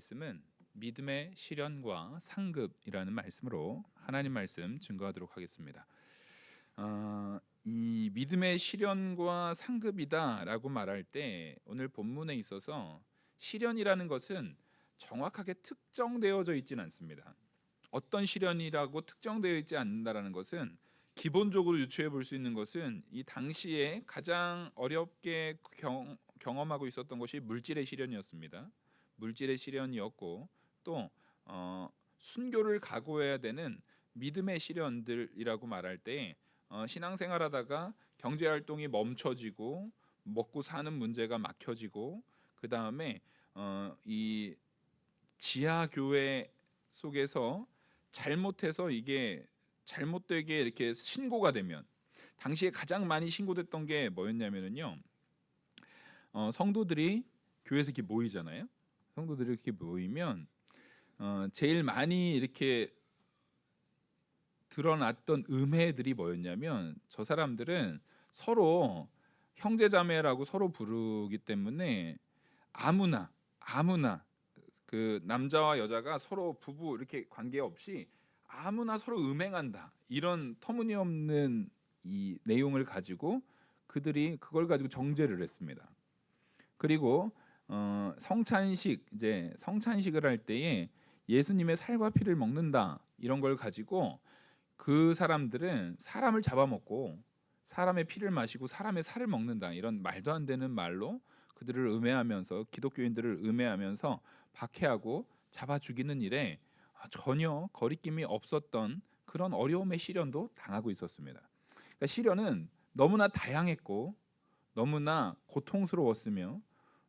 말씀은 믿음의 실현과 상급이라는 말씀으로 하나님 말씀 증거하도록 하겠습니다. 이 믿음의 실현과 상급이다라고 말할 때 오늘 본문에 있어서 실현이라는 것은 정확하게 특정되어져 있지는 않습니다. 어떤 실현이라고 특정되어 있지 않는다라는 것은 기본적으로 유추해 볼 수 있는 것은 이 당시에 가장 어렵게 경험하고 있었던 것이 물질의 실현이었습니다. 물질의 실현이었고 또 순교를 각오해야 되는 믿음의 실현들이라고 말할 때 신앙생활하다가 경제 활동이 멈춰지고 먹고 사는 문제가 막혀지고 그 다음에 이 지하 교회 속에서 잘못해서 이게 잘못되게 이렇게 신고가 되면 당시에 가장 많이 신고됐던 게 뭐였냐면요, 성도들이 교회에서 이렇게 모이잖아요. 성도들이 이렇게 모이면 제일 많이 이렇게 드러났던 음해들이 뭐였냐면 저 사람들은 서로 형제자매라고 서로 부르기 때문에 아무나 그 남자와 여자가 서로 부부 이렇게 관계없이 아무나 서로 음행한다, 이런 터무니없는 이 내용을 가지고 그들이 그걸 가지고 정죄를 했습니다. 그리고 성찬식을 할 때에 예수님의 살과 피를 먹는다, 이런 걸 가지고 그 사람들은 사람을 잡아먹고 사람의 피를 마시고 사람의 살을 먹는다, 이런 말도 안 되는 말로 그들을 음해하면서 기독교인들을 음해하면서 박해하고 잡아 죽이는 일에 전혀 거리낌이 없었던 그런 어려움의 시련도 당하고 있었습니다. 그러니까 시련은 너무나 다양했고 너무나 고통스러웠으며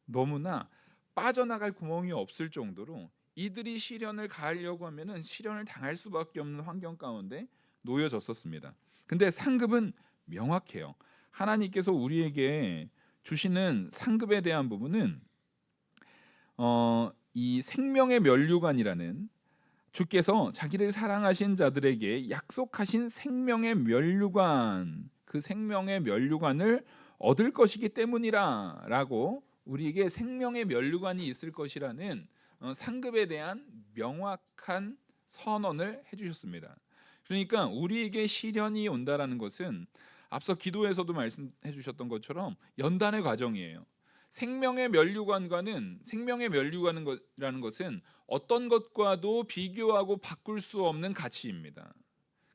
너무나 빠져나갈 구멍이 없을 정도로 이들이 시련을 가하려고 하면은 시련을 당할 수밖에 없는 환경 가운데 놓여졌었습니다. 근데 상급은 명확해요. 하나님께서 우리에게 주시는 상급에 대한 부분은 이 생명의 면류관이라는, 주께서 자기를 사랑하신 자들에게 약속하신 생명의 면류관, 그 생명의 면류관을 얻을 것이기 때문이라라고 우리에게 생명의 면류관이 있을 것이라는 상급에 대한 명확한 선언을 해주셨습니다. 그러니까 우리에게 시련이 온다라는 것은 앞서 기도에서도 말씀해 주셨던 것처럼 연단의 과정이에요. 생명의 면류관이라는 것은 어떤 것과도 비교하고 바꿀 수 없는 가치입니다.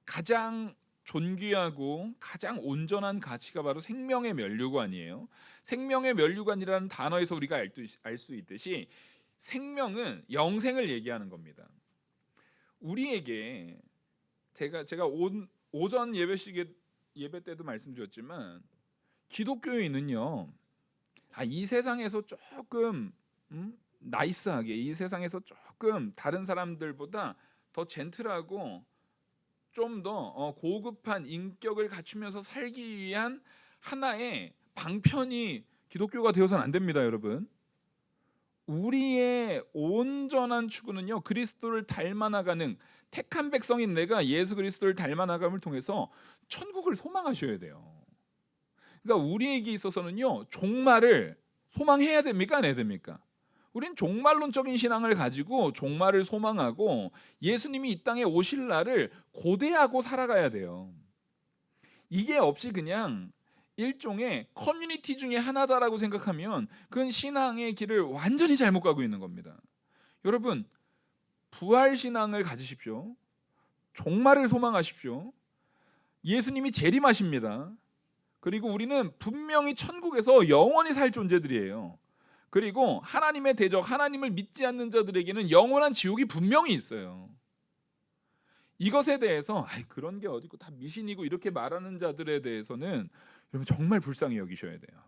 가장 존귀하고 가장 온전한 가치가 바로 생명의 면류관이에요. 생명의 면류관이라는 단어에서 우리가 알 수 있듯이 생명은 영생을 얘기하는 겁니다. 우리에게 제가 오전 예배 때도 말씀드렸지만 기독교인은요, 이 세상에서 조금 나이스하게, 이 세상에서 조금 다른 사람들보다 더 젠틀하고 좀 더 고급한 인격을 갖추면서 살기 위한 하나의 방편이 기독교가 되어서는 안 됩니다, 여러분. 우리의 온전한 추구는요, 그리스도를 닮아나가는 택한 백성인 내가 예수 그리스도를 닮아나감을 통해서 천국을 소망하셔야 돼요. 그러니까 우리에게 있어서는요, 종말을 소망해야 됩니까, 안 해야 됩니까? 우린 종말론적인 신앙을 가지고 종말을 소망하고 예수님이 이 땅에 오실 날을 고대하고 살아가야 돼요. 이게 없이 그냥 일종의 커뮤니티 중에 하나다라고 생각하면 그건 신앙의 길을 완전히 잘못 가고 있는 겁니다. 여러분, 부활 신앙을 가지십시오. 종말을 소망하십시오. 예수님이 재림하십니다. 그리고 우리는 분명히 천국에서 영원히 살 존재들이에요. 그리고 하나님의 대적, 하나님을 믿지 않는 자들에게는 영원한 지옥이 분명히 있어요. 이것에 대해서 그런 게 어디고 다 미신이고 이렇게 말하는 자들에 대해서는 여러분 정말 불쌍히 여기셔야 돼요.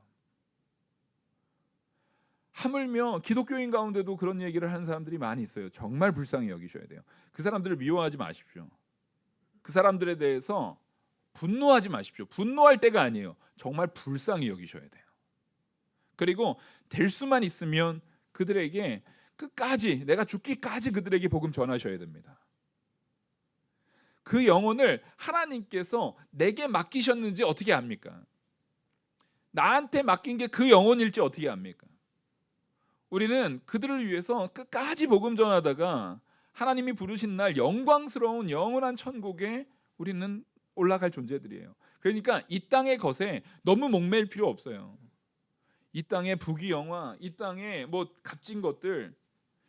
하물며 기독교인 가운데도 그런 얘기를 하는 사람들이 많이 있어요. 정말 불쌍히 여기셔야 돼요. 그 사람들을 미워하지 마십시오. 그 사람들에 대해서 분노하지 마십시오. 분노할 때가 아니에요. 정말 불쌍히 여기셔야 돼요. 그리고 될 수만 있으면 그들에게 끝까지, 내가 죽기까지 그들에게 복음 전하셔야 됩니다. 그 영혼을 하나님께서 내게 맡기셨는지 어떻게 압니까? 나한테 맡긴 게 그 영혼일지 어떻게 압니까? 우리는 그들을 위해서 끝까지 복음 전하다가 하나님이 부르신 날 영광스러운 영원한 천국에 우리는 올라갈 존재들이에요. 그러니까 이 땅의 것에 너무 목매일 필요 없어요. 이 땅의 부귀영화, 이 땅의 뭐 값진 것들,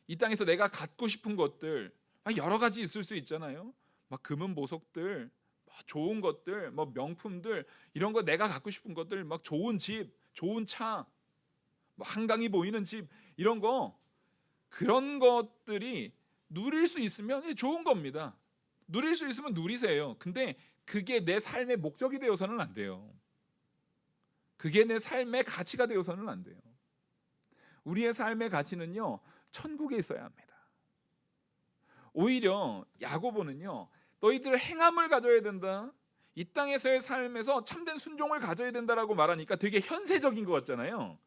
이 땅에서 내가 갖고 싶은 것들 여러 가지 있을 수 있잖아요. 막 금은 보석들, 좋은 것들, 뭐 명품들, 이런 거 내가 갖고 싶은 것들, 막 좋은 집, 좋은 차, 뭐 한강이 보이는 집, 이런 거, 그런 것들이 누릴 수 있으면 좋은 겁니다. 누릴 수 있으면 누리세요. 근데 그게 내 삶의 목적이 되어서는 안 돼요. 그게 내 삶의 가치가 되어서는 안 돼요. 우리의 삶의 가치는요, 천국에 있어야 합니다. 오히려 야고보는요, 너희들 행함을 가져야 된다, 이 땅에서의 삶에서 참된 순종을 가져야 된다라고 말하니까 되게 현세적인 것 같잖아요.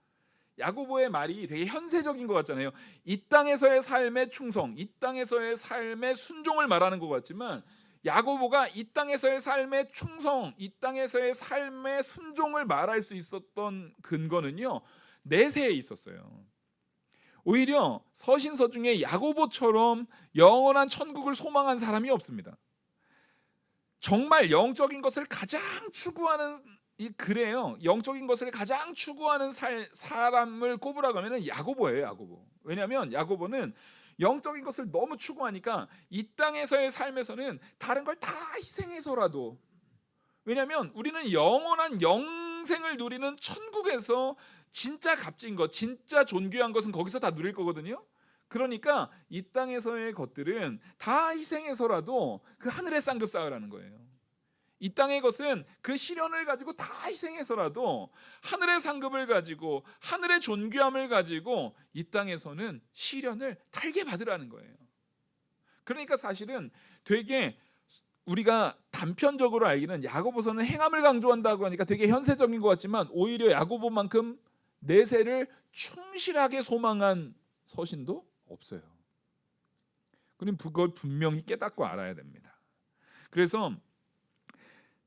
야고보의 말이 되게 현세적인 것 같잖아요. 이 땅에서의 삶의 충성, 이 땅에서의 삶의 순종을 말하는 것 같지만, 야고보가 이 땅에서의 삶의 충성, 이 땅에서의 삶의 순종을 말할 수 있었던 근거는요, 내세에 있었어요. 오히려 서신서 중에 야고보처럼 영원한 천국을 소망한 사람이 없습니다. 정말 영적인 것을 가장 추구하는 그래요. 영적인 것을 가장 추구하는 사람을 꼽으라고 하면 야고보예요. 야고보. 왜냐하면 야고보는 영적인 것을 너무 추구하니까 이 땅에서의 삶에서는 다른 걸 다 희생해서라도, 왜냐하면 우리는 영원한 영생을 누리는 천국에서 진짜 값진 것, 진짜 존귀한 것은 거기서 다 누릴 거거든요. 그러니까 이 땅에서의 것들은 다 희생해서라도 그 하늘의 쌍급 쌓으라는 거예요. 이 땅의 것은 그 시련을 가지고 다 희생해서라도 하늘의 상급을 가지고, 하늘의 존귀함을 가지고 이 땅에서는 시련을 달게 받으라는 거예요. 그러니까 사실은 되게 우리가 단편적으로 알기는 야고보서는 행함을 강조한다고 하니까 되게 현세적인 것 같지만, 오히려 야고보만큼 내세를 충실하게 소망한 서신도 없어요. 그걸 분명히 깨닫고 알아야 됩니다. 그래서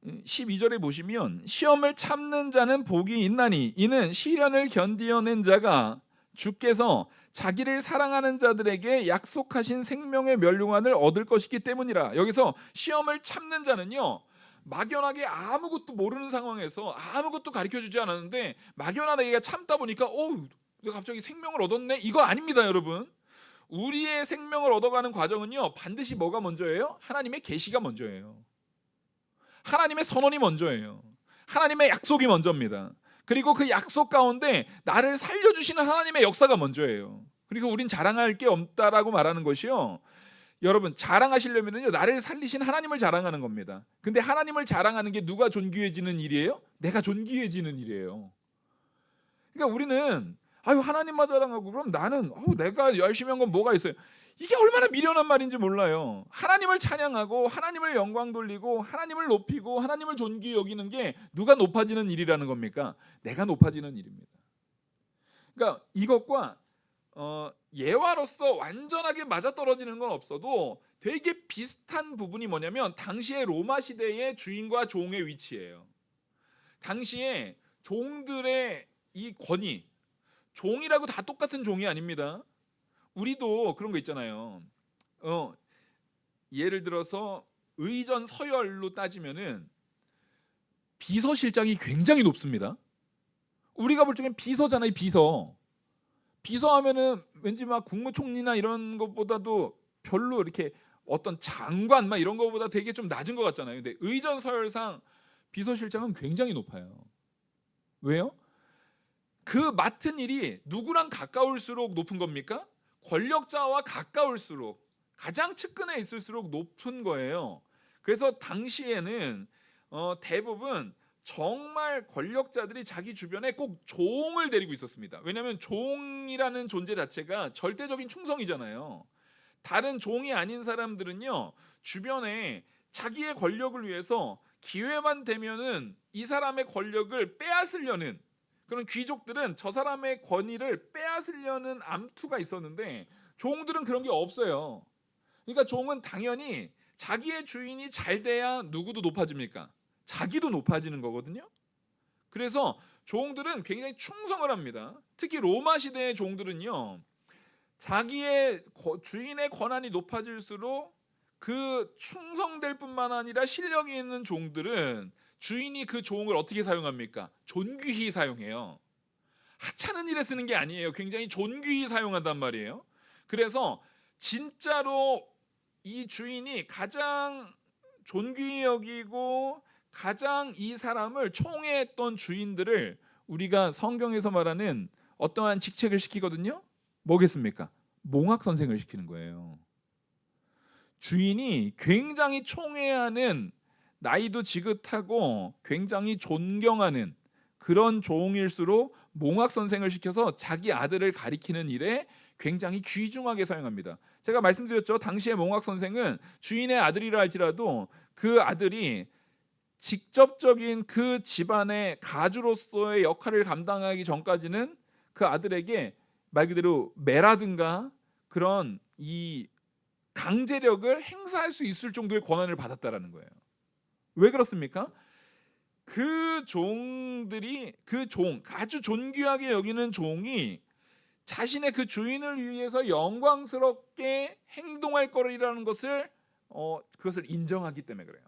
12절에 보시면, 시험을 참는 자는 복이 있나니 이는 시련을 견디어낸 자가 주께서 자기를 사랑하는 자들에게 약속하신 생명의 멸류관을 얻을 것이기 때문이라. 여기서 시험을 참는 자는요, 막연하게 아무것도 모르는 상황에서 아무것도 가르쳐주지 않았는데 막연하게 참다 보니까 내가 갑자기 생명을 얻었네, 이거 아닙니다. 여러분, 우리의 생명을 얻어가는 과정은요, 반드시 뭐가 먼저예요? 하나님의 계시가 먼저예요. 하나님의 선언이 먼저예요. 하나님의 약속이 먼저입니다. 그리고 그 약속 가운데 나를 살려주시는 하나님의 역사가 먼저예요. 그리고 우린 자랑할 게 없다라고 말하는 것이요, 여러분, 자랑하시려면요, 나를 살리신 하나님을 자랑하는 겁니다. 근데 하나님을 자랑하는 게 누가 존귀해지는 일이에요? 내가 존귀해지는 일이에요. 그러니까 우리는 하나님만 자랑하고, 그럼 나는 내가 열심히 한 건 뭐가 있어요? 이게 얼마나 미련한 말인지 몰라요. 하나님을 찬양하고 하나님을 영광 돌리고 하나님을 높이고 하나님을 존귀히 여기는 게 누가 높아지는 일이라는 겁니까? 내가 높아지는 일입니다. 그러니까 이것과 예화로서 완전하게 맞아떨어지는 건 없어도 되게 비슷한 부분이 뭐냐면, 당시의 로마 시대의 주인과 종의 위치예요. 당시에 종들의 이 권위, 종이라고 다 똑같은 종이 아닙니다. 우리도 그런 거 있잖아요. 예를 들어서 의전 서열로 따지면은 비서실장이 굉장히 높습니다. 우리가 볼 적엔 비서잖아요. 비서하면은 왠지 막 국무총리나 이런 것보다도 별로 이렇게 어떤 장관 막 이런 것보다 되게 좀 낮은 것 같잖아요. 근데 의전 서열상 비서실장은 굉장히 높아요. 왜요? 그 맡은 일이 누구랑 가까울수록 높은 겁니까? 권력자와 가까울수록, 가장 측근에 있을수록 높은 거예요. 그래서 당시에는 대부분 정말 권력자들이 자기 주변에 꼭 종을 데리고 있었습니다. 왜냐하면 종이라는 존재 자체가 절대적인 충성이잖아요. 다른 종이 아닌 사람들은요, 주변에 자기의 권력을 위해서 기회만 되면은 이 사람의 권력을 빼앗으려는, 그런 귀족들은 저 사람의 권위를 빼앗으려는 암투가 있었는데, 종들은 그런 게 없어요. 그러니까 종은 당연히 자기의 주인이 잘 돼야 누구도 높아집니까? 자기도 높아지는 거거든요. 그래서 종들은 굉장히 충성을 합니다. 특히 로마 시대의 종들은요, 자기의 주인의 권한이 높아질수록 그 충성될 뿐만 아니라 실력이 있는 종들은 주인이 그 종을 어떻게 사용합니까? 존귀히 사용해요. 하찮은 일에 쓰는 게 아니에요. 굉장히 존귀히 사용한단 말이에요. 그래서 진짜로 이 주인이 가장 존귀히 여기고 가장 이 사람을 총애했던 주인들을 우리가 성경에서 말하는 어떠한 직책을 시키거든요. 뭐겠습니까? 몽학 선생을 시키는 거예요. 주인이 굉장히 총애하는, 나이도 지긋하고 굉장히 존경하는 그런 종일수록 몽학 선생을 시켜서 자기 아들을 가리키는 일에 굉장히 귀중하게 사용합니다. 제가 말씀드렸죠. 당시의 몽학 선생은 주인의 아들이라 할지라도 그 아들이 직접적인 그 집안의 가주로서의 역할을 감당하기 전까지는 그 아들에게 말 그대로 매라든가 그런 이 강제력을 행사할 수 있을 정도의 권한을 받았다라는 거예요. 왜 그렇습니까? 그 종들이, 그 종, 아주 존귀하게 여기는 종이 자신의 그 주인을 위해서 영광스럽게 행동할 거리라는 것을 그것을 인정하기 때문에 그래요.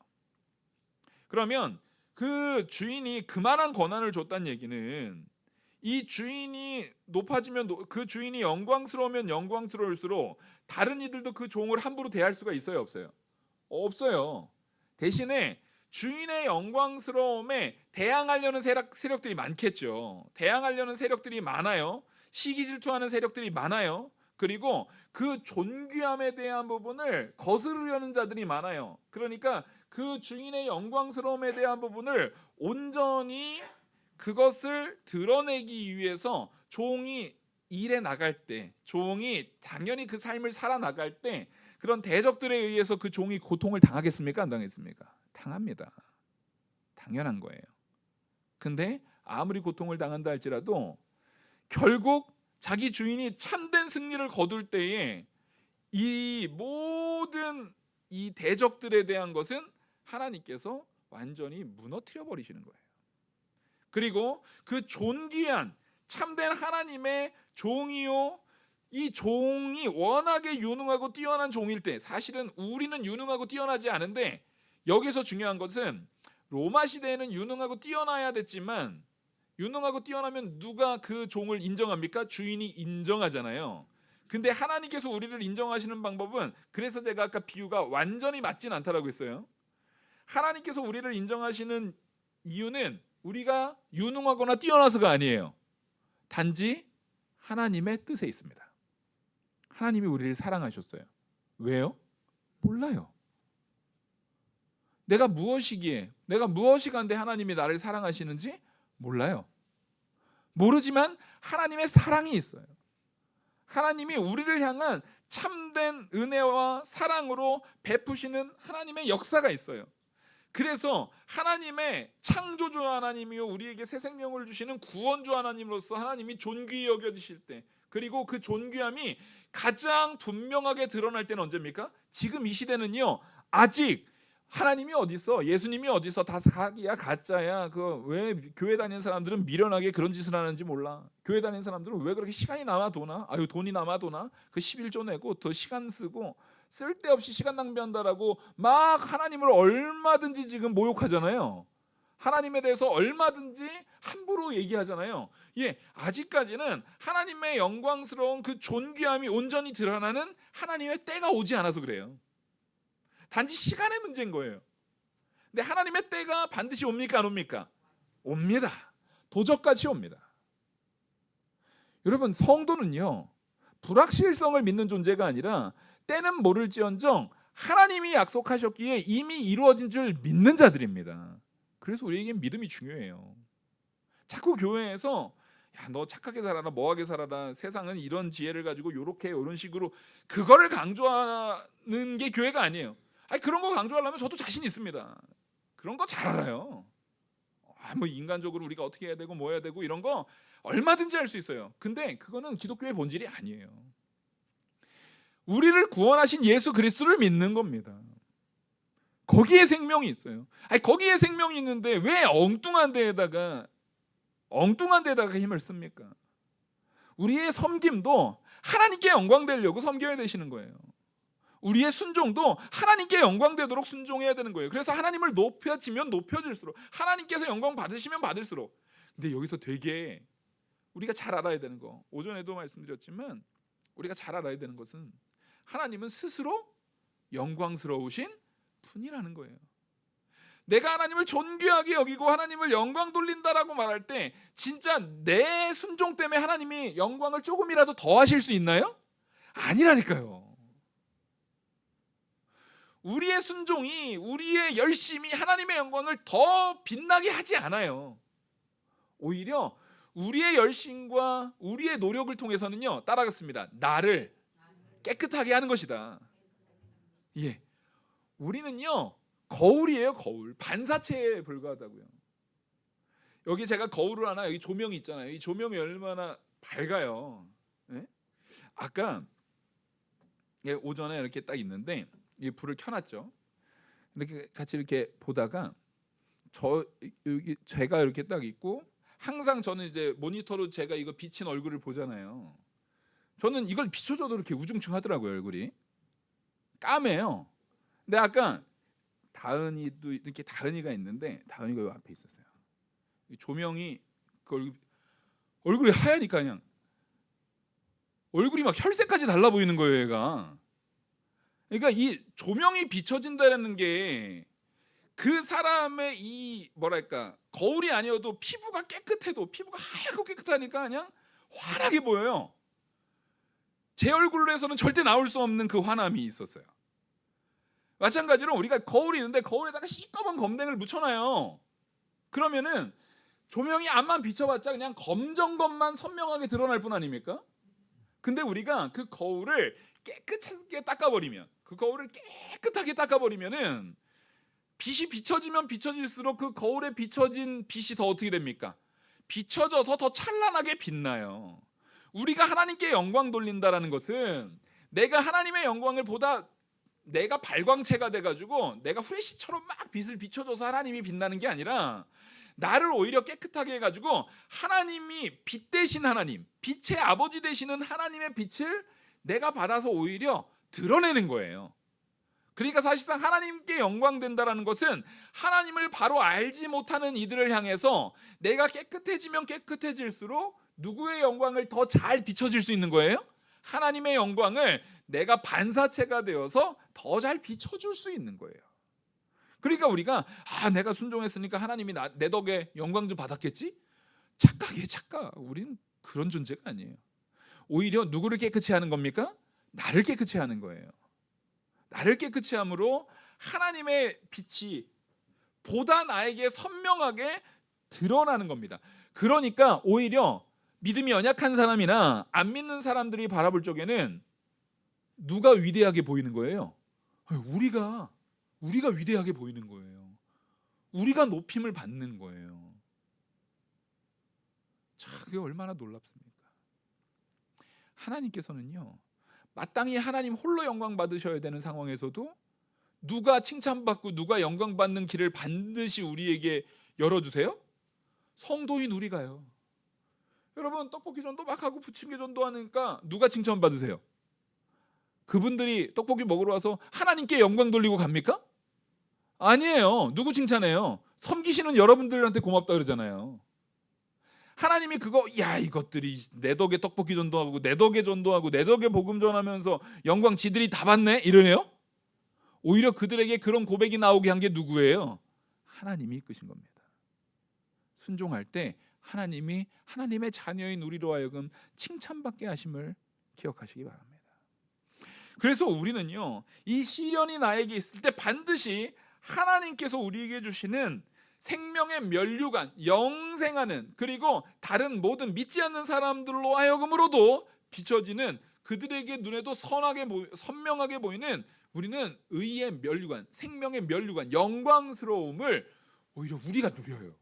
그러면 그 주인이 그만한 권한을 줬다는 얘기는 이 주인이 높아지면, 그 주인이 영광스러우면 영광스러울수록 다른 이들도 그 종을 함부로 대할 수가 있어요, 없어요? 없어요. 대신에 주인의 영광스러움에 대항하려는 세력들이 많겠죠. 대항하려는 세력들이 많아요. 시기 질투하는 세력들이 많아요. 그리고 그 존귀함에 대한 부분을 거스르려는 자들이 많아요. 그러니까 그 주인의 영광스러움에 대한 부분을 온전히 그것을 드러내기 위해서 종이 일해 나갈 때, 종이 당연히 그 삶을 살아나갈 때 그런 대적들에 의해서 그 종이 고통을 당하겠습니까? 안 당했습니까? 당합니다. 당연한 거예요. 근데 아무리 고통을 당한다 할지라도 결국 자기 주인이 참된 승리를 거둘 때에 이 모든 이 대적들에 대한 것은 하나님께서 완전히 무너뜨려 버리시는 거예요. 그리고 그 존귀한 참된 하나님의 종이요, 이 종이 워낙에 유능하고 뛰어난 종일 때, 사실은 우리는 유능하고 뛰어나지 않은데 여기서 중요한 것은 로마 시대에는 유능하고 뛰어나야 됐지만, 유능하고 뛰어나면 누가 그 종을 인정합니까? 주인이 인정하잖아요. 근데 하나님께서 우리를 인정하시는 방법은, 그래서 제가 아까 비유가 완전히 맞진 않다라고 했어요. 하나님께서 우리를 인정하시는 이유는 우리가 유능하거나 뛰어나서가 아니에요. 단지 하나님의 뜻에 있습니다. 하나님이 우리를 사랑하셨어요. 왜요? 몰라요. 내가 무엇이기에, 내가 무엇이 간데 하나님이 나를 사랑하시는지 몰라요. 모르지만 하나님의 사랑이 있어요. 하나님이 우리를 향한 참된 은혜와 사랑으로 베푸시는 하나님의 역사가 있어요. 그래서 하나님의 창조주 하나님이요, 우리에게 새 생명을 주시는 구원주 하나님으로서 하나님이 존귀히 여겨지실 때, 그리고 그 존귀함이 가장 분명하게 드러날 때는 언제입니까? 지금 이 시대는요, 아직 하나님이 어디서, 예수님이 어디서, 다 사기야, 가짜야. 그 왜 교회 다니는 사람들은 미련하게 그런 짓을 하는지 몰라. 교회 다니는 사람들은 왜 그렇게 시간이 남아 도나? 아유, 돈이 남아 도나? 그 11조 내고 더 시간 쓰고 쓸데없이 시간 낭비한다라고 막 하나님을 얼마든지 지금 모욕하잖아요. 하나님에 대해서 얼마든지 함부로 얘기하잖아요. 예, 아직까지는 하나님의 영광스러운 그 존귀함이 온전히 드러나는 하나님의 때가 오지 않아서 그래요. 단지 시간의 문제인 거예요. 근데 하나님의 때가 반드시 옵니까, 안 옵니까? 옵니다. 도적같이 옵니다. 여러분, 성도는요, 불확실성을 믿는 존재가 아니라 때는 모를지언정 하나님이 약속하셨기에 이미 이루어진 줄 믿는 자들입니다. 그래서 우리에겐 믿음이 중요해요. 자꾸 교회에서 야, 너 착하게 살아라, 뭐하게 살아라, 세상은 이런 지혜를 가지고 요렇게 이런 식으로, 그거를 강조하는 게 교회가 아니에요. 아니, 그런 거 강조하려면 저도 자신 있습니다. 그런 거 잘 알아요. 뭐 인간적으로 우리가 어떻게 해야 되고 뭐 해야 되고 이런 거 얼마든지 할 수 있어요. 근데 그거는 기독교의 본질이 아니에요. 우리를 구원하신 예수 그리스도를 믿는 겁니다. 거기에 생명이 있어요. 아니, 거기에 생명이 있는데 왜 엉뚱한 데에다가 엉뚱한 데다가 힘을 씁니까? 우리의 섬김도 하나님께 영광 되려고 섬겨야 되시는 거예요. 우리의 순종도 하나님께 영광 되도록 순종해야 되는 거예요. 그래서 하나님을 높여지면 높여질수록, 하나님께서 영광 받으시면 받을수록. 근데 여기서 되게 우리가 잘 알아야 되는 거, 오전에도 말씀드렸지만 우리가 잘 알아야 되는 것은 하나님은 스스로 영광스러우신 분이라는 거예요. 내가 하나님을 존귀하게 여기고 하나님을 영광 돌린다라고 말할 때 진짜 내 순종 때문에 하나님이 영광을 조금이라도 더 하실 수 있나요? 아니라니까요. 우리의 순종이, 우리의 열심이 하나님의 영광을 더 빛나게 하지 않아요. 오히려 우리의 열심과 우리의 노력을 통해서는요, 따라갔습니다. 나를 깨끗하게 하는 것이다. 예, 우리는요 거울이에요. 거울, 반사체에 불과하다고요. 여기 제가 거울을 하나, 여기 조명이 있잖아요. 이 조명이 얼마나 밝아요. 예? 아까 오전에 이렇게 딱 있는데 이 불을 켜놨죠. 이렇게 같이 이렇게 보다가 여기 제가 이렇게 딱 있고, 항상 저는 이제 모니터로 제가 이거 비친 얼굴을 보잖아요. 저는 이걸 비춰줘도 이렇게 우중충하더라고요. 얼굴이 까매요. 근데 아까 다은이도 이렇게, 다은이가 있는데 다은이가 요 앞에 있었어요. 조명이 그 얼굴이 하얘니까 그냥 얼굴이 막 혈색까지 달라 보이는 거예요, 얘가. 그러니까 이 조명이 비춰진다는 게 그 사람의 이 뭐랄까, 거울이 아니어도 피부가 깨끗해도, 피부가 하얗고 깨끗하니까 그냥 환하게 보여요. 제 얼굴로 해서는 절대 나올 수 없는 그 환함이 있었어요. 마찬가지로 우리가 거울이 있는데 거울에다가 시꺼먼 검댕을 묻혀놔요. 그러면은 조명이 앞만 비춰봤자 그냥 검정 것만 선명하게 드러날 뿐 아닙니까? 근데 우리가 그 거울을 깨끗하게 닦아버리면, 그 거울을 깨끗하게 닦아버리면은 빛이 비춰지면 비춰질수록 그 거울에 비춰진 빛이 더 어떻게 됩니까? 비춰져서 더 찬란하게 빛나요. 우리가 하나님께 영광 돌린다라는 것은 내가 하나님의 영광을 보다, 내가 발광체가 돼가지고 내가 후레쉬처럼 막 빛을 비춰줘서 하나님이 빛나는 게 아니라, 나를 오히려 깨끗하게 해가지고 하나님이 빛 대신 하나님, 빛의 아버지 되시는 하나님의 빛을 내가 받아서 오히려 드러내는 거예요. 그러니까 사실상 하나님께 영광 된다라는 것은 하나님을 바로 알지 못하는 이들을 향해서 내가 깨끗해지면 깨끗해질수록 누구의 영광을 더 잘 비춰질 수 있는 거예요? 하나님의 영광을 내가 반사체가 되어서 더 잘 비춰줄 수 있는 거예요. 그러니까 우리가 내가 순종했으니까 하나님이 내 덕에 영광 좀 받았겠지? 착각이에요, 착각. 우리는 그런 존재가 아니에요. 오히려 누구를 깨끗이 하는 겁니까? 나를 깨끗이 하는 거예요. 나를 깨끗이 함으로 하나님의 빛이 보다 나에게 선명하게 드러나는 겁니다. 그러니까 오히려 믿음이 연약한 사람이나 안 믿는 사람들이 바라볼 적에는 누가 위대하게 보이는 거예요? 우리가 위대하게 보이는 거예요. 우리가 높임을 받는 거예요. 참, 그게 얼마나 놀랍습니까? 하나님께서는요, 마땅히 하나님 홀로 영광 받으셔야 되는 상황에서도 누가 칭찬받고 누가 영광 받는 길을 반드시 우리에게 열어주세요? 성도인 우리가요. 여러분, 떡볶이 전도 막 하고 부침개 전도 하니까 누가 칭찬받으세요? 그분들이 떡볶이 먹으러 와서 하나님께 영광 돌리고 갑니까? 아니에요. 누구 칭찬해요? 섬기시는 여러분들한테 고맙다 그러잖아요. 하나님이 그거, 이것들이 내 덕에 떡볶이 전도하고 내 덕에 전도하고 내 덕에 복음 전하면서 영광 지들이 다 받네? 이러네요? 오히려 그들에게 그런 고백이 나오게 한 게 누구예요? 하나님이 이끄신 겁니다. 순종할 때 하나님이 하나님의 자녀인 우리로 하여금 칭찬받게 하심을 기억하시기 바랍니다. 그래서 우리는요, 이 시련이 나에게 있을 때 반드시 하나님께서 우리에게 주시는 생명의 면류관, 영생하는, 그리고 다른 모든 믿지 않는 사람들로 하여금으로도 비춰지는, 그들에게 눈에도 선명하게 보이는 우리는 의의 면류관, 생명의 면류관, 영광스러움을 오히려 우리가 누려요.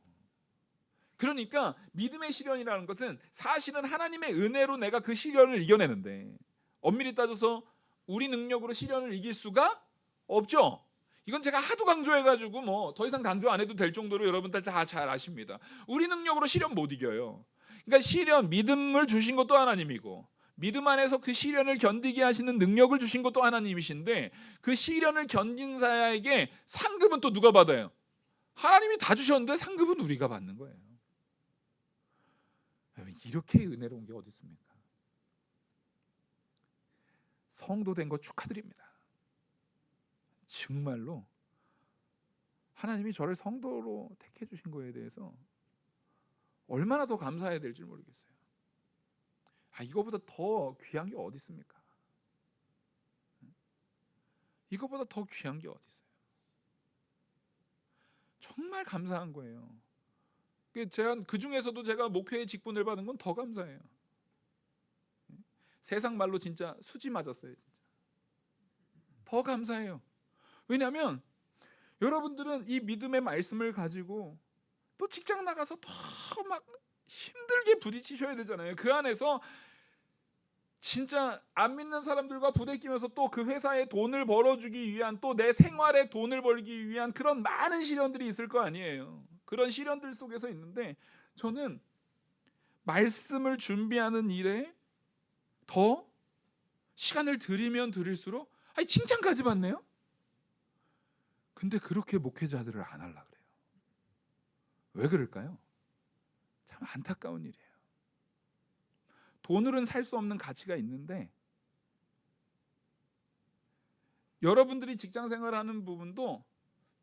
그러니까 믿음의 시련이라는 것은 사실은 하나님의 은혜로 내가 그 시련을 이겨내는데, 엄밀히 따져서 우리 능력으로 시련을 이길 수가 없죠. 이건 제가 하도 강조해가지고 뭐 더 이상 강조 안 해도 될 정도로 여러분들 다 잘 아십니다. 우리 능력으로 시련 못 이겨요. 그러니까 시련, 믿음을 주신 것도 하나님이고 믿음 안에서 그 시련을 견디게 하시는 능력을 주신 것도 하나님이신데 그 시련을 견딘 자에게 상급은 또 누가 받아요? 하나님이 다 주셨는데 상급은 우리가 받는 거예요. 이렇게 은혜로운 게 어디 있습니까? 성도 된 거 축하드립니다. 정말로 하나님이 저를 성도로 택해 주신 거에 대해서 얼마나 더 감사해야 될지 모르겠어요. 이거보다 더 귀한 게 어디 있습니까? 이거보다 더 귀한 게 어디 있어요? 정말 감사한 거예요. 제가 그 중에서도 제가 목회의 직분을 받은 건 더 감사해요. 세상 말로 진짜 수지 맞았어요. 진짜. 더 감사해요. 왜냐하면 여러분들은 이 믿음의 말씀을 가지고 또 직장 나가서 더 막 힘들게 부딪히셔야 되잖아요. 그 안에서 진짜 안 믿는 사람들과 부대끼면서 또 그 회사에 돈을 벌어주기 위한, 또 내 생활에 돈을 벌기 위한 그런 많은 시련들이 있을 거 아니에요. 그런 시련들 속에서 있는데 저는 말씀을 준비하는 일에 더 시간을 들이면 들일수록 칭찬까지 받네요. 근데 그렇게 목회자들을 안 하려고 그래요. 왜 그럴까요? 참 안타까운 일이에요. 돈으로는 살 수 없는 가치가 있는데 여러분들이 직장 생활하는 부분도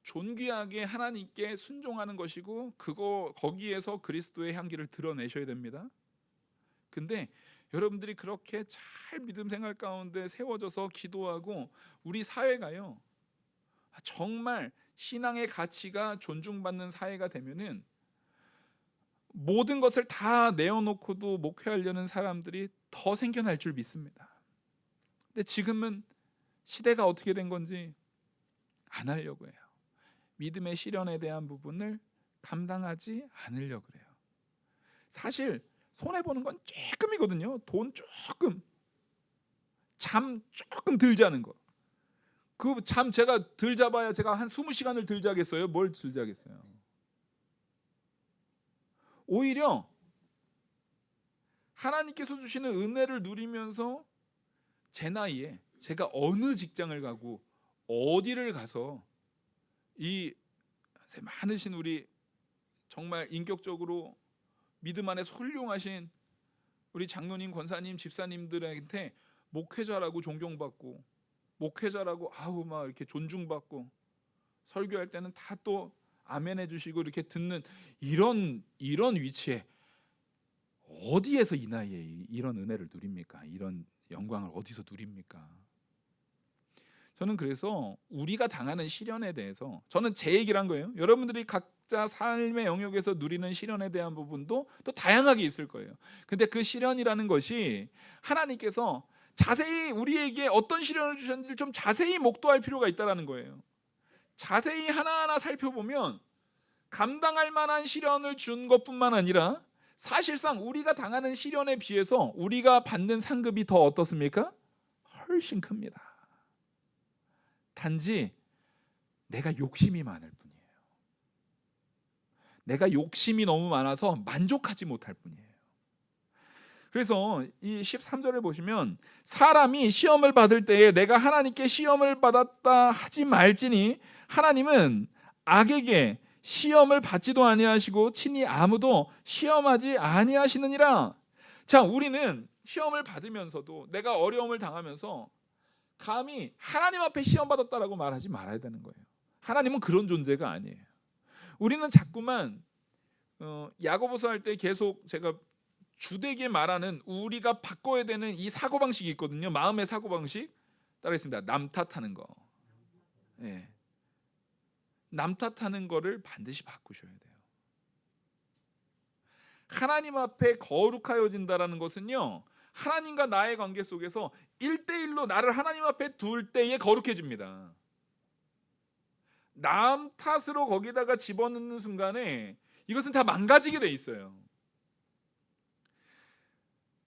존귀하게 하나님께 순종하는 것이고 거기에서 그리스도의 향기를 드러내셔야 됩니다. 근데 여러분들이 그렇게 잘 믿음 생활 가운데 세워져서 기도하고 우리 사회가요 정말 신앙의 가치가 존중받는 사회가 되면은 모든 것을 다 내어놓고도 목회하려는 사람들이 더 생겨날 줄 믿습니다. 근데 지금은 시대가 어떻게 된 건지 안 하려고 해요. 믿음의 시련에 대한 부분을 감당하지 않으려고 그래요. 사실 손해보는 건 조금이거든요. 돈 조금, 잠 조금 덜 자는 거. 그 잠 제가 덜 잡아야 제가 한 20시간을 덜 자겠어요? 뭘 덜 자겠어요? 오히려 하나님께서 주시는 은혜를 누리면서 제 나이에 제가 어느 직장을 가고 어디를 가서 이 많으신 우리 정말 인격적으로 믿음 안에서 훌륭하신 우리 장로님, 권사님, 집사님들한테 목회자라고 존경받고 목회자라고 막 이렇게 존중받고 설교할 때는 다 또 아멘해 주시고 이렇게 듣는 이런 위치에 어디에서 이 나이에 이런 은혜를 누립니까? 이런 영광을 어디서 누립니까? 저는 그래서 우리가 당하는 시련에 대해서 저는 제 얘기를 한 거예요. 여러분들이 각자 삶의 영역에서 누리는 시련에 대한 부분도 또 다양하게 있을 거예요. 근데 그 시련이라는 것이 하나님께서 자세히 우리에게 어떤 시련을 주셨는지 좀 자세히 목도할 필요가 있다는 거예요. 자세히 하나하나 살펴보면 감당할 만한 시련을 준 것뿐만 아니라 사실상 우리가 당하는 시련에 비해서 우리가 받는 상급이 더 어떻습니까? 훨씬 큽니다. 단지 내가 욕심이 많을 뿐이에요. 내가 욕심이 너무 많아서 만족하지 못할 뿐이에요. 그래서 이 13절에 보시면 사람이 시험을 받을 때에 내가 하나님께 시험을 받았다 하지 말지니 하나님은 악에게 시험을 받지도 아니하시고 친히 아무도 시험하지 아니하시느니라. 자, 우리는 시험을 받으면서도 내가 어려움을 당하면서 감히 하나님 앞에 시험 받았다라고 말하지 말아야 되는 거예요. 하나님은 그런 존재가 아니에요. 우리는 자꾸만 야고보서 할 때 계속 제가 주되게 말하는 우리가 바꿔야 되는 이 사고방식이 있거든요. 마음의 사고방식 따라했습니다. 남 탓하는 거. 예. 남 탓하는 거를 반드시 바꾸셔야 돼요. 하나님 앞에 거룩하여진다라는 것은요, 하나님과 나의 관계 속에서 1대1로 나를 하나님 앞에 둘 때에 거룩해집니다. 남 탓으로 거기다가 집어넣는 순간에 이것은 다 망가지게 돼 있어요.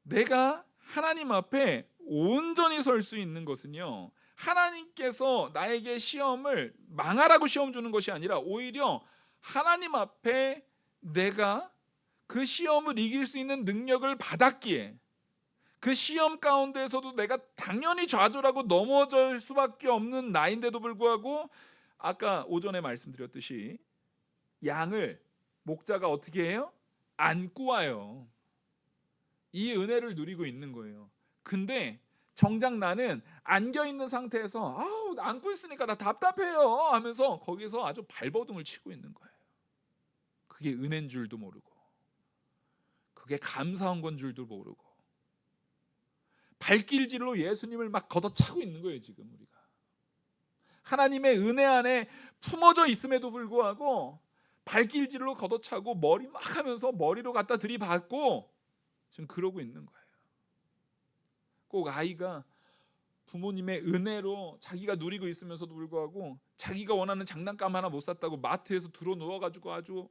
내가 하나님 앞에 온전히 설 수 있는 것은요, 하나님께서 나에게 시험을 망하라고 시험 주는 것이 아니라 오히려 하나님 앞에 내가 그 시험을 이길 수 있는 능력을 받았기에 그 시험 가운데에서도 내가 당연히 좌절하고 넘어질 수밖에 없는 나인데도 불구하고 아까 오전에 말씀드렸듯이 양을 목자가 어떻게 해요? 안고 와요. 이 은혜를 누리고 있는 거예요. 근데 정작 나는 안겨있는 상태에서 아우 안고 있으니까 나 답답해요 하면서 거기서 아주 발버둥을 치고 있는 거예요. 그게 은혜인 줄도 모르고 그게 감사한 건 줄도 모르고 발길질로 예수님을 막 걷어차고 있는 거예요. 지금 우리가 하나님의 은혜 안에 품어져 있음에도 불구하고 발길질로 걷어차고 머리 막 하면서 머리로 갖다 들이받고 지금 그러고 있는 거예요. 꼭 아이가 부모님의 은혜로 자기가 누리고 있으면서도 불구하고 자기가 원하는 장난감 하나 못 샀다고 마트에서 들어 누워가지고 아주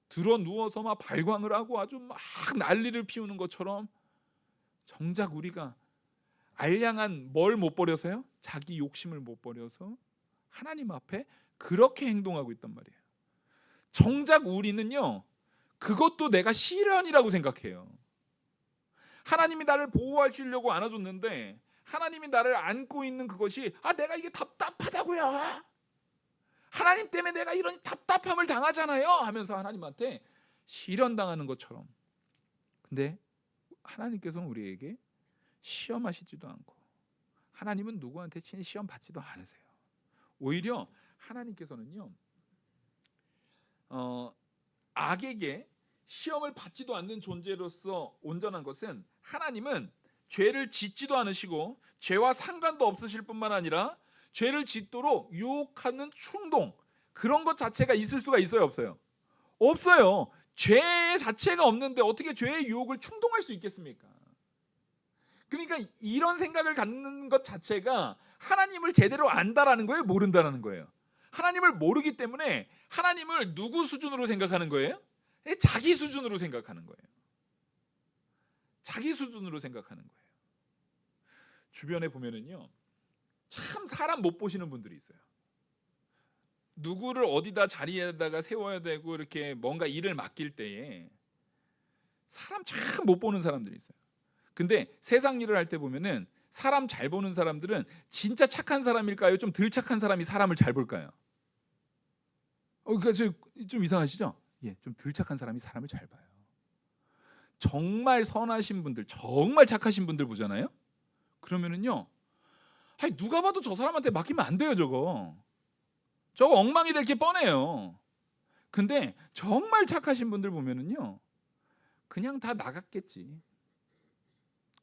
들어 누워서 막 발광을 하고 아주 막 난리를 피우는 것처럼 정작 우리가 알량한 뭘 못 버려서요? 자기 욕심을 못 버려서 하나님 앞에 그렇게 행동하고 있단 말이에요. 정작 우리는요 그것도 내가 시련이라고 생각해요. 하나님이 나를 보호하시려고 안아줬는데 하나님이 나를 안고 있는 그것이 내가 이게 답답하다고요. 하나님 때문에 내가 이런 답답함을 당하잖아요 하면서 하나님한테 시련당하는 것처럼. 근데 하나님께서는 우리에게 시험하시지도 않고 하나님은 누구한테 친히 시험 받지도 않으세요. 오히려 하나님께서는요 악에게 시험을 받지도 않는 존재로서 온전한 것은 하나님은 죄를 짓지도 않으시고 죄와 상관도 없으실 뿐만 아니라 죄를 짓도록 유혹하는 충동 그런 것 자체가 있을 수가 있어요 없어요? 없어요. 죄 자체가 없는데 어떻게 죄의 유혹을 충동할 수 있겠습니까? 그러니까 이런 생각을 갖는 것 자체가 하나님을 제대로 안다라는 거예요 모른다라는 거예요? 하나님을 모르기 때문에 하나님을 누구 수준으로 생각하는 거예요? 자기 수준으로 생각하는 거예요. 자기 수준으로 생각하는 거예요. 주변에 보면은요 참 사람 못 보시는 분들이 있어요. 누구를 어디다 자리에다가 세워야 되고 이렇게 뭔가 일을 맡길 때에 사람 참 못 보는 사람들이 있어요. 근데 세상 일을 할 때 보면은 사람 잘 보는 사람들은 진짜 착한 사람일까요? 좀 덜 착한 사람이 사람을 잘 볼까요? 그러니까 좀 이상하시죠? 예, 좀 덜 착한 사람이 사람을 잘 봐요. 정말 선하신 분들, 정말 착하신 분들 보잖아요. 그러면은요, 누가 봐도 저 사람한테 맡기면 안 돼요, 저거. 저거 엉망이 될 게 뻔해요. 근데 정말 착하신 분들 보면은요, 그냥 다 나갔겠지.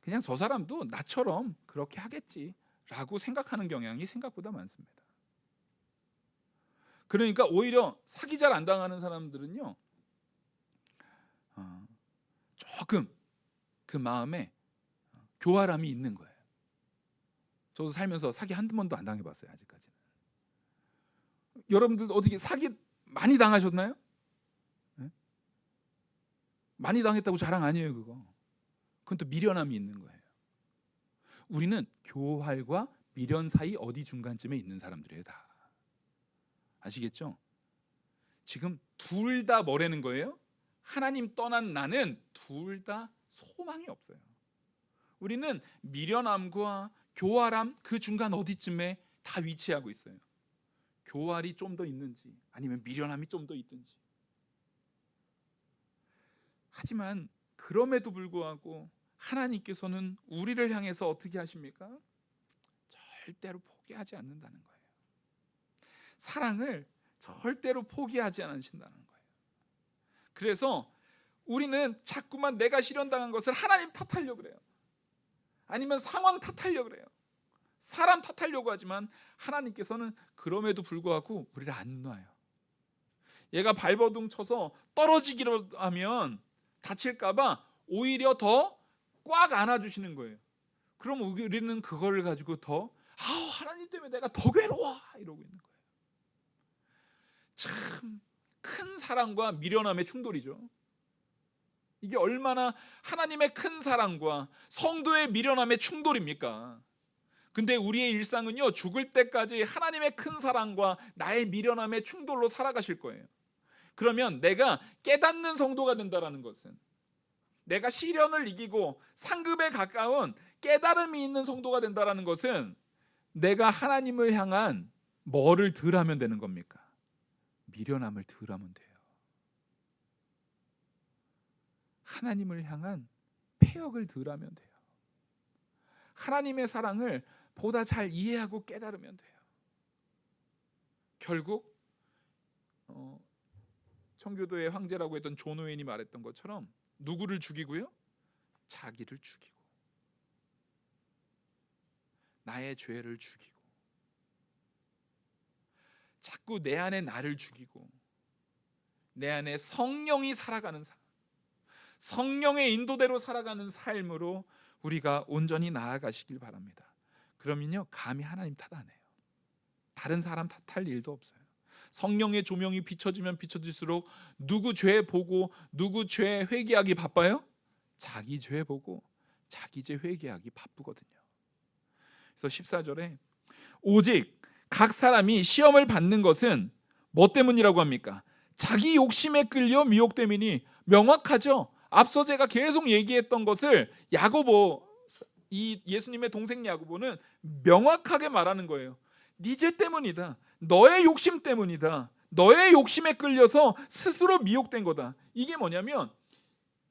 그냥 저 사람도 나처럼 그렇게 하겠지라고 생각하는 경향이 생각보다 많습니다. 그러니까 오히려 사기 잘 안 당하는 사람들은요, 조금 그 마음에 교활함이 있는 거예요. 저도 살면서 사기 한두 번도 안 당해봤어요 아직까지는. 여러분들 어떻게 사기 많이 당하셨나요? 네? 많이 당했다고 자랑 아니에요 그거. 그건 또 미련함이 있는 거예요. 우리는 교활과 미련 사이 어디 중간쯤에 있는 사람들이에요 다. 아시겠죠? 지금 둘 다 뭐라는 거예요? 하나님 떠난 나는 둘 다 소망이 없어요. 우리는 미련함과 교활함 그 중간 어디쯤에 다 위치하고 있어요. 교활이 좀 더 있는지 아니면 미련함이 좀 더 있든지. 하지만 그럼에도 불구하고 하나님께서는 우리를 향해서 어떻게 하십니까? 절대로 포기하지 않는다는 거예요. 사랑을 절대로 포기하지 않으신다는 거예요. 그래서 우리는 자꾸만 내가 시련당한 것을 하나님 탓하려고 그래요. 아니면 상황 탓하려고 그래요. 사람 탓하려고 하지만 하나님께서는 그럼에도 불구하고 우리를 안 놔요. 얘가 발버둥 쳐서 떨어지기로 하면 다칠까 봐 오히려 더 꽉 안아주시는 거예요. 그럼 우리는 그걸 가지고 더 하나님 때문에 내가 더 괴로워 이러고 있는 거예요. 참 큰 사랑과 미련함의 충돌이죠. 이게 얼마나 하나님의 큰 사랑과 성도의 미련함의 충돌입니까? 근데 우리의 일상은요, 죽을 때까지 하나님의 큰 사랑과 나의 미련함의 충돌로 살아가실 거예요. 그러면 내가 깨닫는 성도가 된다라는 것은, 내가 시련을 이기고 상급에 가까운 깨달음이 있는 성도가 된다라는 것은, 내가 하나님을 향한 뭐를 덜 하면 되는 겁니까? 미련함을 덜 하면 돼요. 하나님을 향한 패역을 덜 하면 돼요. 하나님의 사랑을 보다 잘 이해하고 깨달으면 돼요. 결국 청교도의 황제라고 했던 존 오웬이 말했던 것처럼 누구를 죽이고요? 자기를 죽이고, 나의 죄를 죽이고, 자꾸 내 안에 나를 죽이고, 내 안에 성령이 살아가는 삶, 성령의 인도대로 살아가는 삶으로 우리가 온전히 나아가시길 바랍니다. 그러면요, 감히 하나님 탓 안 해요. 다른 사람 탓할 일도 없어요. 성령의 조명이 비춰지면 비춰질수록 누구 죄 보고 누구 죄 회개하기 바빠요? 자기 죄 보고 자기 죄 회개하기 바쁘거든요. 그래서 14절에 오직 각 사람이 시험을 받는 것은 뭐 때문이라고 합니까? 자기 욕심에 끌려 미혹됨이니. 명확하죠. 앞서 제가 계속 얘기했던 것을 야고보, 이 예수님의 동생 야고보는 명확하게 말하는 거예요. 네 죄 때문이다. 너의 욕심 때문이다. 너의 욕심에 끌려서 스스로 미혹된 거다. 이게 뭐냐면,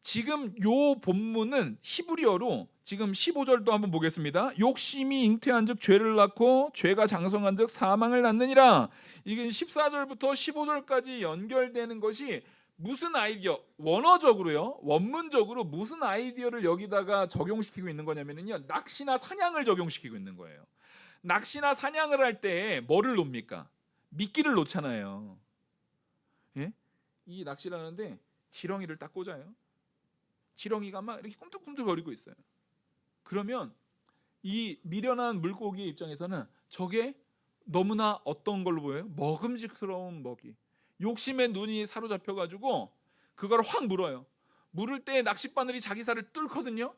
지금 요 본문은 히브리어로 지금 15절도 한번 보겠습니다. 욕심이 잉태한즉 죄를 낳고 죄가 장성한즉 사망을 낳느니라. 이게 14절부터 15절까지 연결되는 것이 무슨 아이디어, 원어적으로요, 원문적으로 무슨 아이디어를 여기다가 적용시키고 있는 거냐면요, 낚시나 사냥을 적용시키고 있는 거예요. 낚시나 사냥을 할 때 뭐를 놓습니까? 미끼를 놓잖아요. 예? 이 낚시를 하는데 지렁이를 딱 꽂아요. 지렁이가 막 이렇게 꿈틀꿈틀거리고 있어요. 그러면 이 미련한 물고기의 입장에서는 저게 너무나 어떤 걸로 보여요? 먹음직스러운 먹이. 욕심의 눈이 사로잡혀가지고 그걸 확 물어요. 물을 때 낚싯바늘이 자기 살을 뚫거든요.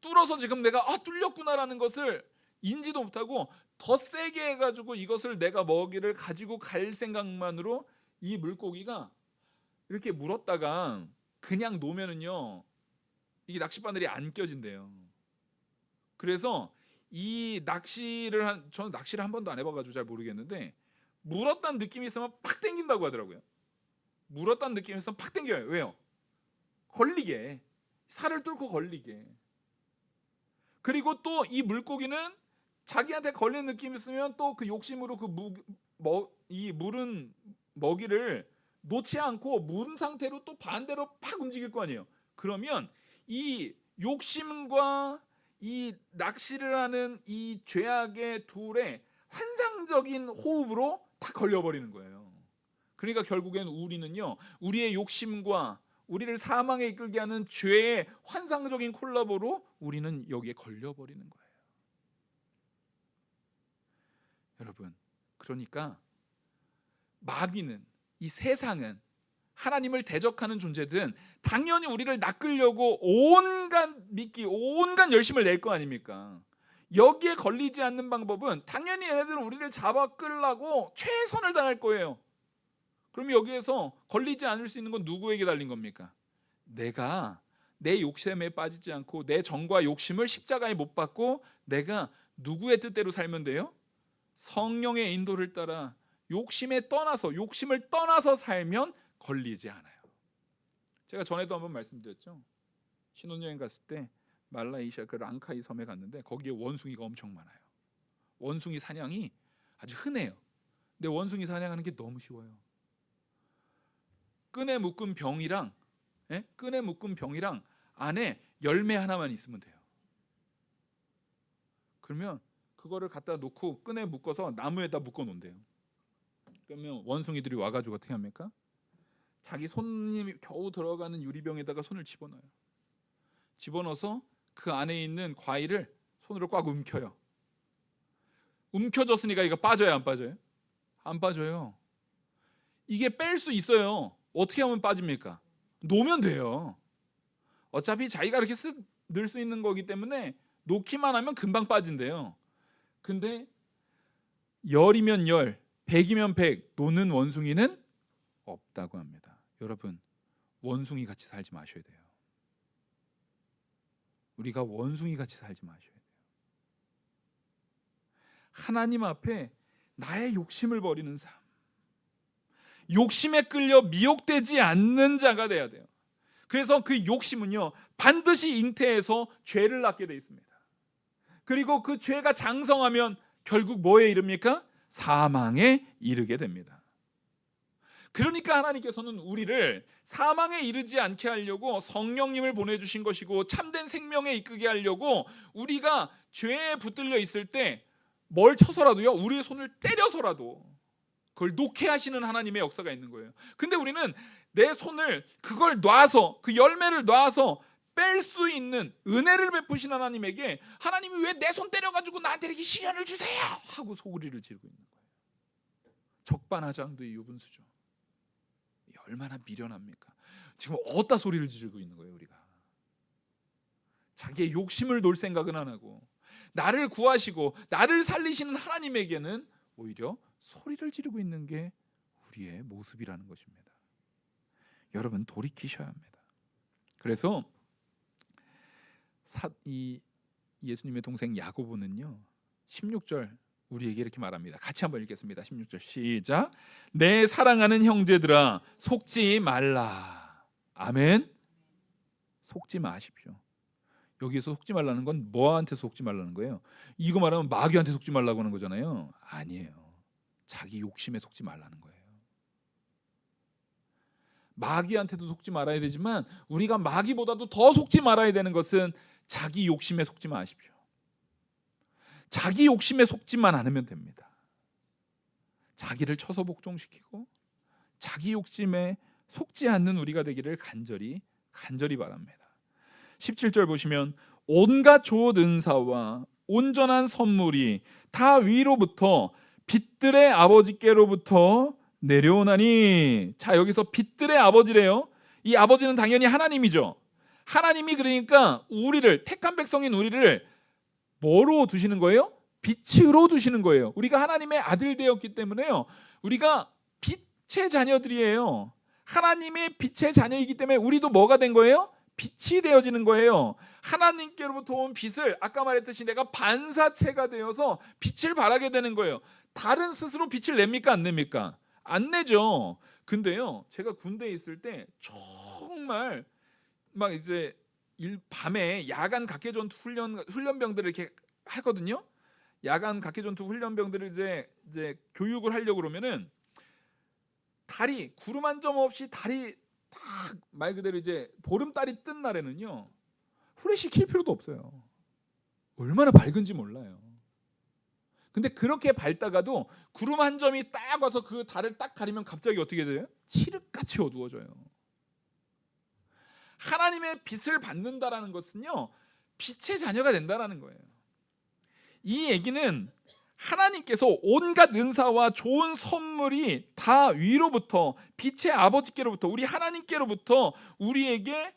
뚫어서 지금 내가 뚫렸구나라는 것을 인지도 못하고 더 세게 해가지고 이것을 내가 먹이를 가지고 갈 생각만으로 이 물고기가 이렇게 물었다가 그냥 놓으면은요, 이게 낚싯바늘이 안 껴진대요. 그래서 이 낚시를 저는 낚시를 한 번도 안 해봐가지고 잘 모르겠는데, 물었다는 느낌이 있으면 팍 당긴다고 하더라고요. 물었다는 느낌이 있으면 팍 당겨요. 왜요? 걸리게, 살을 뚫고 걸리게. 그리고 또 이 물고기는 자기한테 걸리는 느낌이 있으면 또 그 욕심으로 이 물은 먹이를 놓지 않고 문 상태로 또 반대로 팍 움직일 거 아니에요. 그러면 이 욕심과 이 낚시를 하는 이 죄악의 둘의 환상적인 호흡으로 다 걸려버리는 거예요. 그러니까 결국엔 우리는요, 우리의 욕심과 우리를 사망에 이끌게 하는 죄의 환상적인 콜라보로 우리는 여기에 걸려버리는 거예요. 여러분, 그러니까 마귀는, 이 세상은, 하나님을 대적하는 존재들은 당연히 우리를 낚으려고 온갖 미끼, 온갖 열심을 낼 거 아닙니까? 여기에 걸리지 않는 방법은 당연히 얘네들은 우리를 잡아 끌려고 최선을 다할 거예요. 그럼 여기에서 걸리지 않을 수 있는 건 누구에게 달린 겁니까? 내가 내 욕심에 빠지지 않고 내 정과 욕심을 십자가에 못 박고 내가 누구의 뜻대로 살면 돼요? 성령의 인도를 따라 욕심을 떠나서 살면 걸리지 않아요. 제가 전에도 한번 말씀드렸죠. 신혼여행 갔을 때 말라이시아 그 랑카이 섬에 갔는데 거기에 원숭이가 엄청 많아요. 원숭이 사냥이 아주 흔해요. 근데 원숭이 사냥하는 게 너무 쉬워요. 끈에 묶은 병이랑 안에 열매 하나만 있으면 돼요. 그러면 그거를 갖다 놓고 끈에 묶어서 나무에다 묶어 놓는데요. 그러면 원숭이들이 와가지고 어떻게 합니까? 자기 손이 겨우 들어가는 유리병에다가 손을 집어넣어요. 집어넣어서 그 안에 있는 과일을 손으로 꽉 움켜요. 움켜졌으니까 이거 빠져요, 안 빠져요? 안 빠져요. 이게 뺄 수 있어요. 어떻게 하면 빠집니까? 놓으면 돼요. 어차피 자기가 이렇게 쓱 넣을 수 있는 거기 때문에 놓기만 하면 금방 빠진대요. 근데 열이면 열, 백이면 백 노는 원숭이는 없다고 합니다. 여러분, 원숭이 같이 살지 마셔야 돼요. 우리가 원숭이 같이 살지 마셔야 돼요. 하나님 앞에 나의 욕심을 버리는 삶, 욕심에 끌려 미혹되지 않는 자가 돼야 돼요. 그래서 그 욕심은요, 반드시 잉태해서 죄를 낳게 돼 있습니다. 그리고 그 죄가 장성하면 결국 뭐에 이릅니까? 사망에 이르게 됩니다. 그러니까 하나님께서는 우리를 사망에 이르지 않게 하려고 성령님을 보내주신 것이고, 참된 생명에 이끄게 하려고 우리가 죄에 붙들려 있을 때 뭘 쳐서라도요, 우리의 손을 때려서라도 그걸 놓게 하시는 하나님의 역사가 있는 거예요. 근데 우리는 내 손을, 그걸 놔서, 그 열매를 놔서 뺄 수 있는 은혜를 베푸신 하나님에게, 하나님이 왜 내 손 때려가지고 나한테 이렇게 시련을 주세요 하고 소리를 지르고 있는 거예요. 적반하장도의 유분수죠. 얼마나 미련합니까? 지금 어디다 소리를 지르고 있는 거예요. 우리가 자기의 욕심을 놓을 생각은 안 하고, 나를 구하시고 나를 살리시는 하나님에게는 오히려 소리를 지르고 있는 게 우리의 모습이라는 것입니다. 여러분, 돌이키셔야 합니다. 그래서 이 예수님의 동생 야고보는요, 16절 우리에게 이렇게 말합니다. 같이 한번 읽겠습니다. 16절 시작. 내 사랑하는 형제들아, 속지 말라. 아멘. 속지 마십시오. 여기에서 속지 말라는 건 뭐한테 속지 말라는 거예요? 이거 말하면 마귀한테 속지 말라고 하는 거잖아요. 아니에요. 자기 욕심에 속지 말라는 거예요. 마귀한테도 속지 말아야 되지만, 우리가 마귀보다도 더 속지 말아야 되는 것은 자기 욕심에 속지 마십시오. 자기 욕심에 속지만 않으면 됩니다. 자기를 쳐서 복종시키고 자기 욕심에 속지 않는 우리가 되기를 간절히 바랍니다. 17절 보시면, 온갖 좋은 은사와 온전한 선물이 다 위로부터 빛들의 아버지께로부터 내려오나니. 자, 여기서 빛들의 아버지래요. 이 아버지는 당연히 하나님이죠. 하나님이 그러니까 우리를, 택한 백성인 우리를 뭐로 두시는 거예요? 빛으로 두시는 거예요. 우리가 하나님의 아들 되었기 때문에요, 우리가 빛의 자녀들이에요. 하나님의 빛의 자녀이기 때문에 우리도 뭐가 된 거예요? 빛이 되어지는 거예요. 하나님께로부터 온 빛을, 아까 말했듯이 내가 반사체가 되어서 빛을 발하게 되는 거예요. 달은 스스로 빛을 냅니까? 안 냅니까? 안 내죠. 근데요, 제가 군대에 있을 때 정말 막 이제 밤에 야간 각개전투 훈련병들을 이렇게 하거든요. 야간 각개전투 훈련병들을 이제 교육을 하려고 그러면은 달이, 구름 한 점 없이 달이 딱 말 그대로 이제 보름달이 뜬 날에는요, 후레쉬 킬 필요도 없어요. 얼마나 밝은지 몰라요. 근데 그렇게 밝다가도 구름 한 점이 딱 와서 그 달을 딱 가리면 갑자기 어떻게 돼요? 칠흑같이 어두워져요. 하나님의 빛을 받는다라는 것은요, 빛의 자녀가 된다라는 거예요. 이 얘기는 하나님께서 온갖 은사와 좋은 선물이 다 위로부터, 빛의 아버지께로부터, 우리 하나님께로부터 우리에게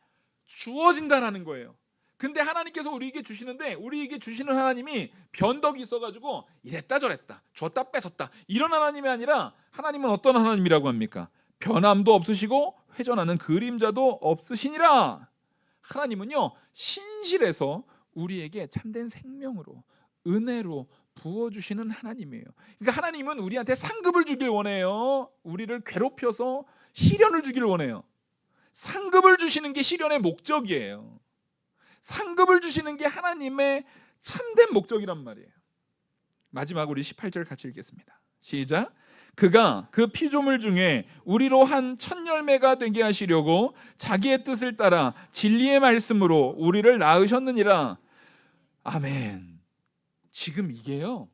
주어진다라는 거예요. 근데 하나님께서 우리에게 주시는데, 우리에게 주시는 하나님이 변덕이 있어가지고 이랬다 저랬다, 줬다 뺏었다, 이런 하나님이 아니라, 하나님은 어떤 하나님이라고 합니까? 변함도 없으시고 회전하는 그림자도 없으시니라. 하나님은요, 신실해서 우리에게 참된 생명으로, 은혜로 부어주시는 하나님이에요. 그러니까 하나님은 우리한테 상급을 주길 원해요. 우리를 괴롭혀서 시련을 주길 원해요. 상급을 주시는 게 시련의 목적이에요. 상급을 주시는 게 하나님의 참된 목적이란 말이에요. 마지막 우리 18절 같이 읽겠습니다. 시작. 그가 그 피조물 중에 우리로 한 첫 열매가 되게 하시려고 자기의 뜻을 따라 진리의 말씀으로 우리를 낳으셨느니라. 아멘. 지금 이게요,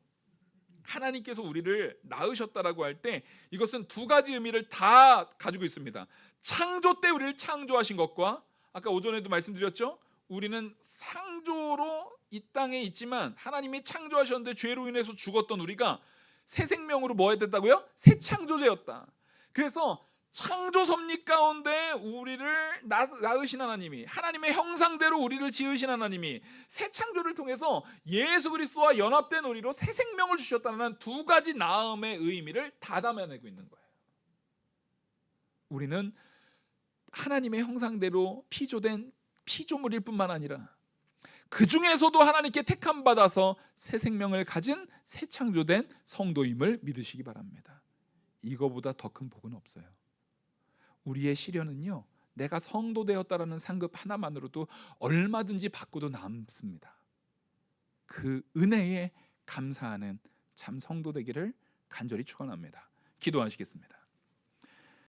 하나님께서 우리를 낳으셨다라고 할 때 이것은 두 가지 의미를 다 가지고 있습니다. 창조 때 우리를 창조하신 것과, 아까 오전에도 말씀드렸죠, 우리는 상조로 이 땅에 있지만 하나님이 창조하셨는데 죄로 인해서 죽었던 우리가 새 생명으로 뭐 해야 된다고요? 새 창조제였다. 그래서 창조 섭리 가운데 우리를 낳으신 하나님이, 하나님의 형상대로 우리를 지으신 하나님이 새 창조를 통해서 예수 그리스도와 연합된 우리로 새 생명을 주셨다는 두 가지 나음의 의미를 다 담아내고 있는 거예요. 우리는 하나님의 형상대로 피조된 피조물일 뿐만 아니라 그 중에서도 하나님께 택함 받아서 새 생명을 가진 새 창조된 성도임을 믿으시기 바랍니다. 이거보다 더 큰 복은 없어요. 우리의 시련은요, 내가 성도 되었다라는 상급 하나만으로도 얼마든지 받고도 남습니다. 그 은혜에 감사하는 참 성도 되기를 간절히 축원합니다. 기도하시겠습니다.